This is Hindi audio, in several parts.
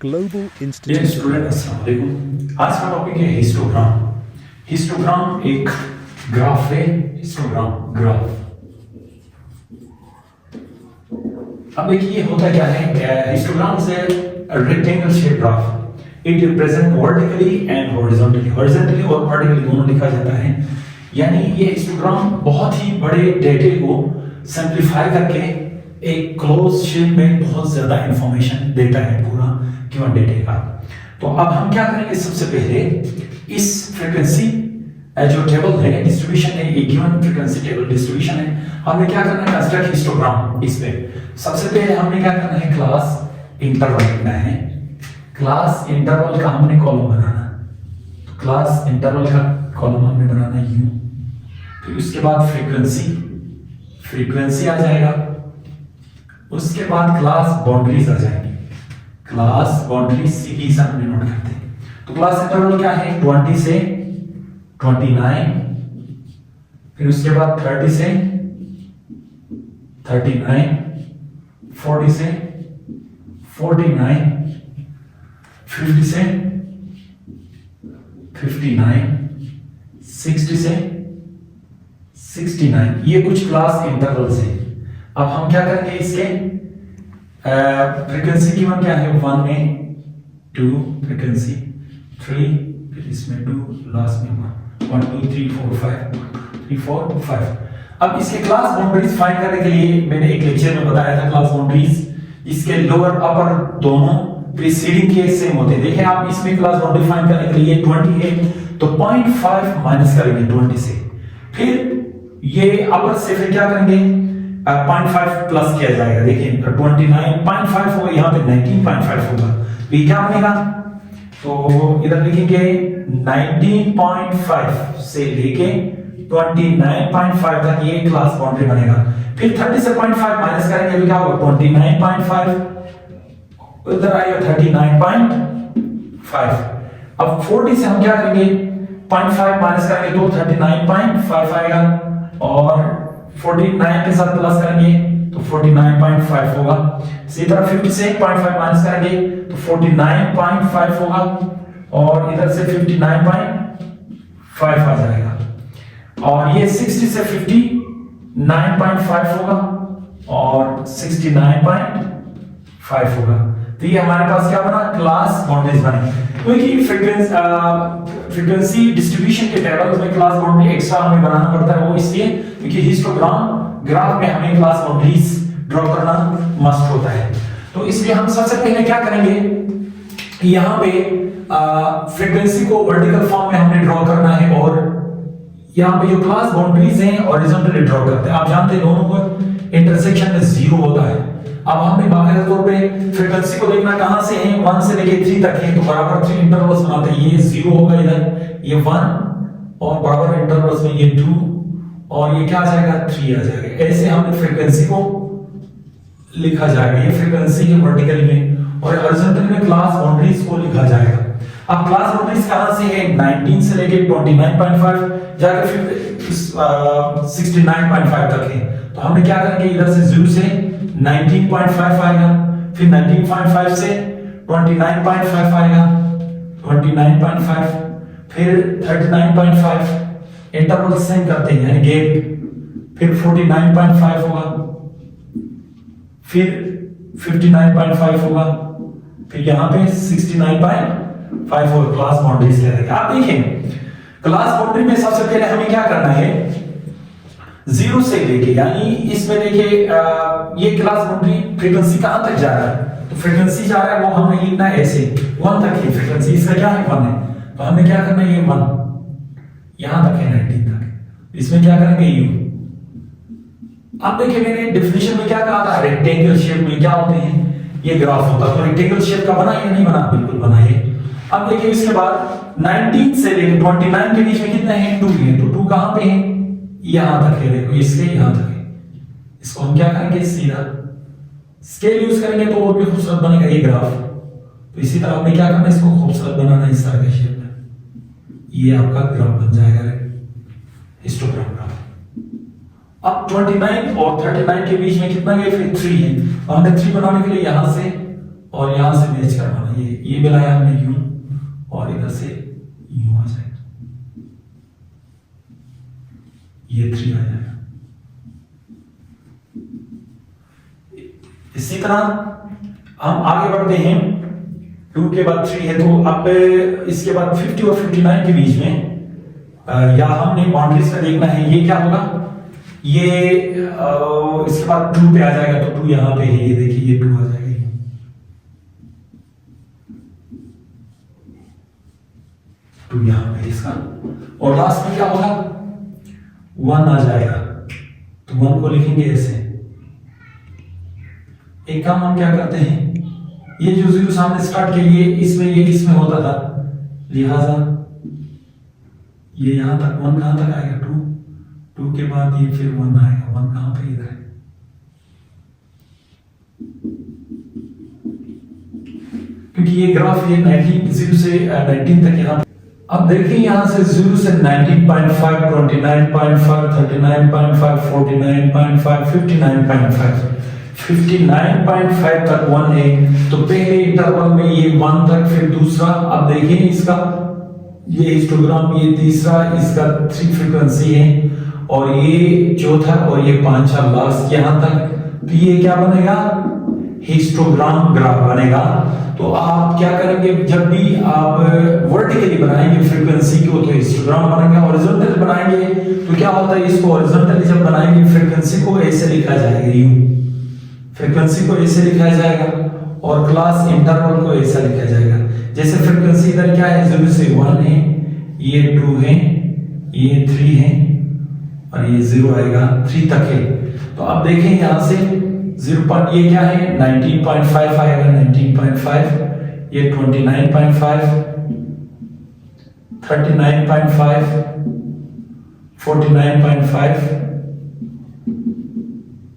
Global डियर Institute स्टूडेंट अस्सलाम वालेकुम। आज का टॉपिक है हिस्टोग्राम। हिस्टोग्राम एक ग्राफ है। Histogram graph. अब देखिए होता क्या है, हिस्टोग्राम से rectangle shape graph. It represent vertically and horizontally. Horizontally और वर्टिकली दोनों लिखा जाता है। यानी ये हिस्टोग्राम बहुत ही बड़े डेटे को सिंप्लीफाई करके एक क्लोज शेप में बहुत ज्यादा इंफॉर्मेशन देता है पूरा गिवन डेटे का। तो अब हम क्या करेंगे, सबसे पहले इस फ्रीक्वेंसी जो टेबल है, डिस्ट्रीब्यूशन है, एक गिवन फ्रीक्वेंसी टेबल डिस्ट्रीब्यूशन है, हमने क्या करना है, कंस्ट्रक्ट हिस्टोग्राम। इस पे सबसे पहले हमने क्या करना है, क्लास इंटरवल लिखना है। क्लास इंटरवल का हमने कॉलम बनाना। तो क्लास इंटरवल का कॉलम हमने बनाना है यूं। फिर उसके बाद फ्रीक्वेंसी आ जाएगा। उसके बाद क्लास बाउंड्रीज आ जाएंगी। क्लास बाउंड्रीज सीधी से हमने नोट करते हैं। तो क्लास इंटरवल क्या है, 20 से 29, फिर उसके बाद 30 से 39, 40 से 49, 50 से 59, 60 से 69। ये कुछ क्लास इंटरवल्स हैं। अब हम क्या करेंगे, इसके फ्रीक्वेंसी की वन क्या है, 1 में 2 फ्रीक्वेंसी, 3, फिर इसमें 2, लास्ट में 1 2 3 4 5 3 4 5। अब इसके क्लास बाउंड्रीज फाइंड करने के लिए मैंने एक लेक्चर में बताया था क्लास बाउंड्रीज इसके लोअर अपर दोनों प्रीसीडिंग के सेम होते हैं। देखिए आप इसमें क्लास बाउंड्री फाइंड करने के लिए 20 है तो 0.5 माइनस करेंगे 20 से, फिर ये अपर से फिर क्या करेंगे, 0.5 प्लस किया जाएगा। देखिए 29.5 होगा, यहाँ पे 19.5 होगा, तो ये क्या बनेगा, तो इधर लिखेंगे 19.5 से लेके 29.5 तक ये क्लास बाउंड्री बनेगा। फिर 30 से 0.5 माइनस करेंगे तो क्या होगा, 29.5, इधर आएगा 39.5। अब 40 से हम क्या करेंगे, 0.5 माइनस करेंगे तो 39.5 आएगा, और 49 के साथ प्लस करेंगे तो 49.5 होगा। इसी तरह 50 से 0.5 माइनस करेंगे तो 49.5 होगा, और इधर से 59.5 आ जाएगा, और ये 60 से 59.5 होगा, और 69.5 होगा। तो ये हमारे पास क्या बना, क्लास बाउंड्रीज बनी। क्योंकि फ्रीक्वेंसी डिस्ट्रीब्यूशन के टेबल में क्लास बाउंड्री एक्स्ट्रा हमें बनाना पड़ता है, वो इसलिए क्योंकि हिस्टोग्राम ग्राफ में हमें क्लास बाउंड्रीज ड्रॉ करना मस्ट होता है। तो इसलिए हम सबसे पहले क्या करेंगे, यहाँ पे फ्रीक्वेंसी को वर्टिकल फॉर्म में हमने ड्रॉ करना है, और यहाँ पे जो क्लास बाउंड्रीज हैं हॉरिजॉन्टली ड्रॉ करते हैं। आप जानते हैं दोनों को इंटरसेक्शन में 0 होता है। अब हमने बाकायदा तौर पे फ्रीक्वेंसी को देखना कहां से है, 1 से लेके 3 तक है, तो बराबर 3 इंटरवल्स बनाते हैं। ये 0 होगा, इधर ये 1, और बराबर इंटरवल्स में ये 2, और ये क्या आ जाएगा, 3 आ जाएगा। ऐसे हमने फ्रीक्वेंसी को लिखा जाएगा। ये फ्रीक्वेंसी है वर्टिकल में, और हॉरिजॉन्टल में क्लास बाउंड्रीज को लिखा जाएगा। अब क्लास बाउंड्रीज कहां से है, 19 से लेके 29.5 जाकर फिर 69.5 तक है। तो हमने क्या करेंगे, इधर से 0 से 19.5 आएगा, फिर 19.5 से 29.5 आएगा, 29.5, फिर 39.5, इंटरवल सेम करते हैं यानी गैप, फिर 49.5 होगा, फिर 59.5 होगा, फिर यहाँ पे 69.5 होगा। क्लास बाउंड्री से रहेगा। आप देखें क्लास बाउंड्री में सबसे पहले हमें क्या करना है, 0 से लेके, यानी इसमें देखिए ये क्लास बाउंड्री फ्रीक्वेंसी कहां तक जा रहा है, तो फ्रीक्वेंसी जा रहा है वो हमें लिखना है ऐसे 1 तक है फ्रीक्वेंसी, इसका क्या है 1 है, तो हमें क्या करना है, ये 1 यहां तक है 19 तक, इसमें क्या करेंगे यू। अब देखिए मैंने डेफिनेशन में क्या कहा था, रेक्टेंगल शेप में क्या होते हैं, ये ग्राफ होता है। तो रेक्टेंगल शेप का बना या नहीं बना, बिल्कुल बना है। अब देखिए इसके बाद 19 से लेकर 29 के बीच में कितना है, 2 है, तो 2 कहां पे है, यहां तक है, देखो इसके यहां तक है। इसको हम क्या करेंगे, सीधा स्केल यूज करेंगे तो और भी खूबसूरत बनेगा ये ग्राफ। तो इसी तरह हमें क्या करना है, इसको खूबसूरत बनाना इस तरह के शेप में, ये आपका ग्राफ बन जाएगा हिस्टोग्राम ग्राफ। अब 29 और 39 के बीच में कितना गया, फिर 3 है, तो हमने 3 बनाने के लिए यहां से और यहां से मैच करवाना, ये मिलाया हमने यूं, और इधर से यूं आ जाएगा, ये 3 आ जाएगा। इसी तरह हम आगे बढ़ते हैं, 2 के बाद 3 है, तो अब इसके बाद 50 और 59 के बीच में या हमने बाउंड्रीज में देखना है, ये क्या होगा, ये इसके बाद 2 पे आ जाएगा, तो 2 यहां पे है, ये देखिए ये 2 आ जाएगा, तो यहां पे इसका, और लास्ट में क्या होगा, 1 आ जाएगा, तो 1 को लिखेंगे ऐसे। एक काम हम क्या करते हैं, ये जो 0 सामने स्टार्ट किया, ये इसमें होता था, लिहाजा ये यहां तक 1 कहां तक आएगा, 2 के बाद ये फिर 1 आएगा, 1 कहां पे, इधर है, क्योंकि ये ग्राफ ये 0 से 19 तक यहां। अब देखिए यहां से 0 से 19.5, 29.5, 39.5, 49.5, 59.5, 59.5 तक 1 है, तो पहले इंटरवल में ये 1 तक, फिर दूसरा, अब देखिए इसका ये हिस्टोग्राम, ये तीसरा, इसका 3 फ्रीक्वेंसी है, और ये चौथा, और ये 5वां लास्ट यहां तक, तो ये क्या बनेगा, हिस्टोग्राम ग्राफ बनेगा। तो आप क्या करेंगे, जब भी आप वर्टिकली बनाएंगे फ्रीक्वेंसी को, तो हिस्टोग्राम बनेगा, हॉरिजॉन्टल बनाएंगे तो क्या होता है, इसको हॉरिजॉन्टली जब बनाएंगे फ्रीक्वेंसी को ऐसे लिखा जाएगा, यूं फ्रीक्वेंसी को ऐसे लिखा जाएगा, और क्लास इंटरवल को ऐसा लिखा जाएगा। जैसे फ्रीक्वेंसी इधर क्या है, 0 से 1 है, ये 2 है, ये 3 है, और ये 0 आएगा, 3 तक है। तो अब देखें यहां से 0. ये क्या है, 19.5 आएगा, 19.5, ये 29.5, 39.5, 49.5,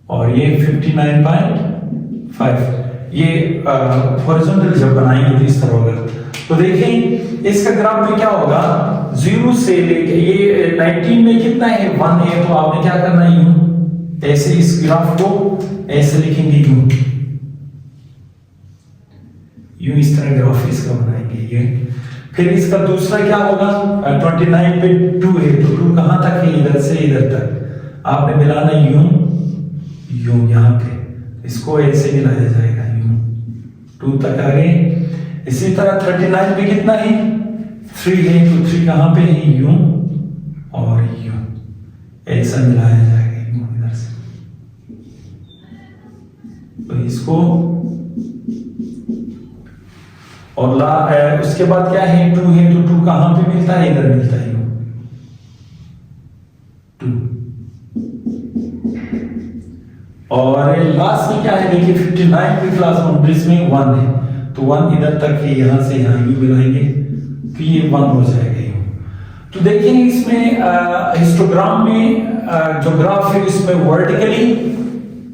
और ये 59.5। ये हॉरिजॉन्टल जब बनाएंगे तो इस तरह होगा। तो देखें इसका ग्राफ में क्या होगा, 0 से लेके ये 19 में कितना है, 1 है, तो आपने क्या करना है, यूं ऐसे इस ग्राफ को ऐसे लिखेंगे, यूं इस तरह ग्राफ इसका बनाएंगे ये। फिर इसका दूसरा क्या होगा, 29 पे 2 है, तो 2 कहां तक है, इधर से इधर तक आपने मिलाना, यूं यहां पे, इसको ऐसे मिलाया जाएगा, यूं 2 तक आ गए। इसी तरह 39 पे कितना है, 3 है, तो 3 कहां पे है, यूं और यूं ऐसा मिलाया जाएगा, यूं इधर से, तो इसको, और उसके बाद क्या है, 2 है, तो 2 कहां पे मिलता है, इधर मिलता है, 2। और लास्ट में क्या है, देखिए 59 की क्लास बाउंड्रीज में 1 है, तो 1 इधर तक है, यहां से यहां यू मिलाएंगे, तो ये 1 हो जाएगा। तो देखिए इसमें हिस्टोग्राम में जो ग्राफ है, इसमें वर्टिकली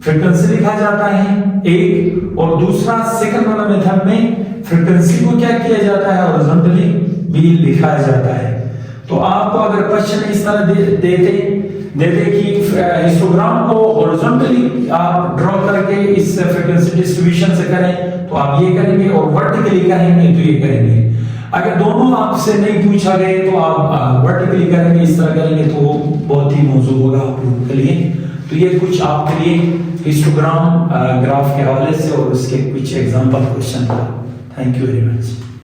फ्रीक्वेंसी लिखा जाता है एक, और दूसरा सेकंड वाला मेथड में फ्रीक्वेंसी को क्या किया जाता है, हॉरिजॉन्टली भी लिखा जाता है। तो आपको अगर क्वेश्चन इस तरह देते कि हिस्टोग्राम को हॉरिजॉन्टली आप ड्रॉ करके इस फ्रीक्वेंसी डिस्ट्रीब्यूशन से करें, तो आप ये करेंगे, और वर्टिकली करेंगे तो ये करेंगे। अगर दोनों आपसे नहीं पूछा गए तो आप वर्टिकली करेंगे, इस तरह करेंगे, तो बहुत ही मौजूद होगा आप लोगों के लिए। तो ये कुछ आपके लिए हिस्टोग्राम ग्राफ के हवाले से और उसके कुछ एग्जांपल क्वेश्चन था। Thank you very much.